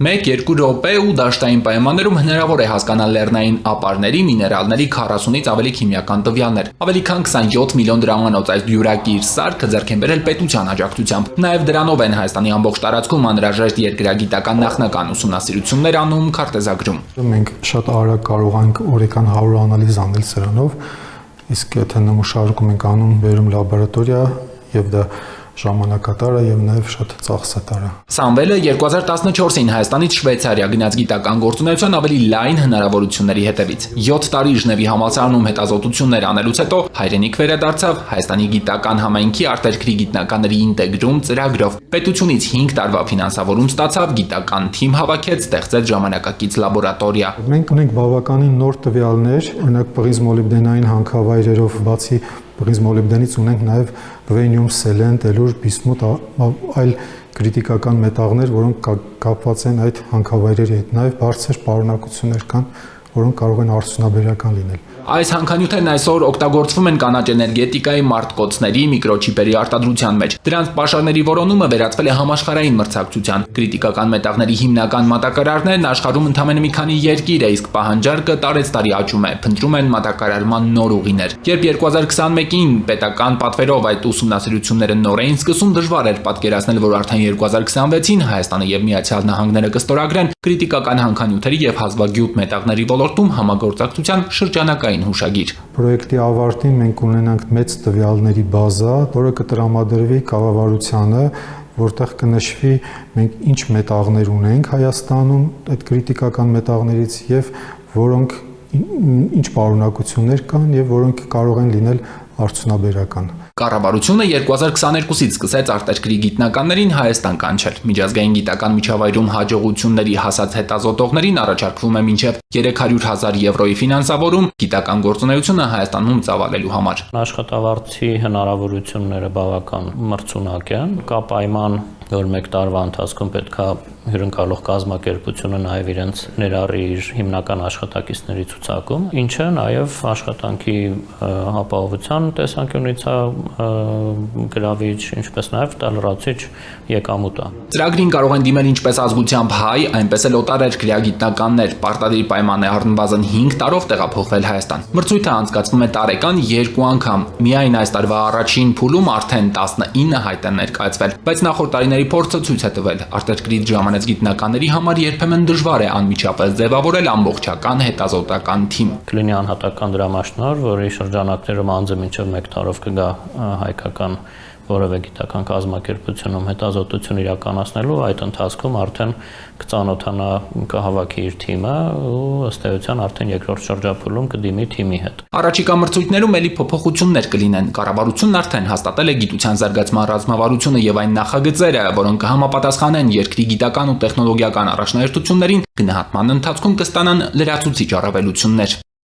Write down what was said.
1-2 րոպե ու դաշտային պայմաններում հնարավոր է հասկանալ լեռնային ապարների, միներալների 40-ից ավելի քիմիական տվյալներ։ Ավելի քան 27 միլիոն դրամանոց այս դյուրակիր սարքը ձեռք են բերել պետության աջակցությամբ։ Նաև դրանով են Հայաստանի ամբողջ տարածքում անհրաժեշտ երկրագիտական նախնական ուսումնասիրություններ անում քարտեզագրում։ Մենք շատ արագ կարող ենք օրական 100 անալիզ անել սրանով, իսկ եթե նմուշարքում ենք անում բերում լաբորատորիա եւ դա ժամանակատար է եւ նաեւ շատ ծախսատար է։ Սամվելը 2014-ին Հայաստանից Շվեյցարիա գնաց գիտական գործունեության ավելի լայն հնարավորությունների հետևից։ 7 տարի Ժնևի համալսարանում հետազոտություններ անելուց հետո հայրենիք վերադարձավ Հայաստանի գիտական համայնքի արտերկրի գիտնականների ինտեգրում ծրագրով։ Պետությունից 5 տարվա ֆինանսավորում ստացավ, գիտական թիմ հավաքեց, ստեղծեց ժամանակակից լաբորատորիա։ Մենք ունենք բավականին նոր տվյալներ, օրինակ պղիզմոլիբդենային հանքավայրերով բացի պղիզմոլիբդենից ունենք նաև վրենիում, սելեն, տելուր, բիսմութ, այլ կրիտիկական մետաղներ, որոնք կապված են այդ հանքավայրերի հետ, նաև բարձր պարունակություններ կան, որոնք կարող են արդյունաբերական լինել։ Այս հանքանյութերն այսօր օգտագործվում են կանաչ էներգետիկայի, մարտկոցների, միկրոչիպերի արտադրության մեջ։ Դրանց պաշարների որոնումը վերածվել է համաշխարհային մրցակցության։ Կրիտիկական մետաղների հիմնական մատակարարներն աշխարհում ընդամենը մի քանի երկիր է, իսկ պահանջարկը տարեցտարի աճում է, փնտրում են մատակարարման նոր ուղիներ։ Երբ 2021-ին պետական պատվերով այդ ուսումնասիրությունները նոր էին սկսում, դժվար էր պատկերացնել, որ արդեն 2026-ին Հայաստանը եւ Միացյալ Նահանգները կստորագրեն կրիտիկական հանքանյութերի եւ հազվագյուտ մետաղների ոլորտում համագործակցության շրջանակային հուշագիր։ Պրոյեկտի ավարտին մենք ունենանք մեծ տվյալների բազա, որը կտրամադրվի կառավարությանը, որտեղ կնշվի մենք ինչ մետաղներ ունենք Հայաստանում այդ կրիտիկական մետաղներից եւ որոնք ինչ պարունակություններ կան եւ որոնք կարող են լինել արդյունաբերական։ Կառավարությունը 2022-ից սկսեց արտերկրի գիտնականներին Հայաստան կանչել։ Միջազգային գիտական միջավայրում հաջողությունների հասած հետազոտողներին առաջարկվում է մինչև 300,000 եվրոյի ֆինանսավորում գիտական գործունեությունը Հայաստանում ծավալելու համար։ Աշխատավարձի հնարավորությունները բավական մրցունակ են, կա պայման, որ մեկ տարվա ընթացքում պետք է հյուրընկալող կազմակերպությունը նաև իրենց ներառի իր հիմնական աշխատակիցների ցուցակում, ինչը նաև աշխատանքի ապահովության տեսանկյունից գրավիչ, ինչպես նաև տալրացիչ եկամուտ է։ Ծրագրին կարող են դիմել ինչպես ազգությամբ հայ, այնպես էլ օտարերկրյա գիտնականներ։ Պարտադիր պայման է առնվազն 5 տարով տեղափոխվել Հայաստան։ Մրցույթը անցկացվում է տարեկան 2 անգամ։ Միայն այս տարվա առաջին փուլում արդեն 19 հայտ են ներկայացվել, բայց նախորդ տարիների փորձը ցույց է տվել, արտերկրից ժամանած գիտնականների համար երբեմն դժվար է անմիջապես ձևավորել ամբողջական հետազոտական թիմ։ Կլինի անհատական դրամաշնորհ, որի շրջանակներում անձը մինչև 1 տարով կգա հայկական որևէ գիտական կազմակերպությունում հետազոտություն իրականացնելու, այդ ընթացքում արդեն կծանոթանա, կհավաքի իր թիմը ու ըստ էության արդեն երկրորդ շրջափուլում կդիմի թիմի հետ։ Առաջիկա մրցույթներում էլի փոփոխություններ կլինեն։ Կառավարությունն արդեն հաստատել է գիտության զարգացման ռազմավարությունը եւ այն նախագծերը, որոնք կհամապատասխանեն երկրի գիտական ու տեխնոլոգիական առաջնահերթություններին, գնահատման ընթացքում կստանան լրացուցիչ առավելություններ։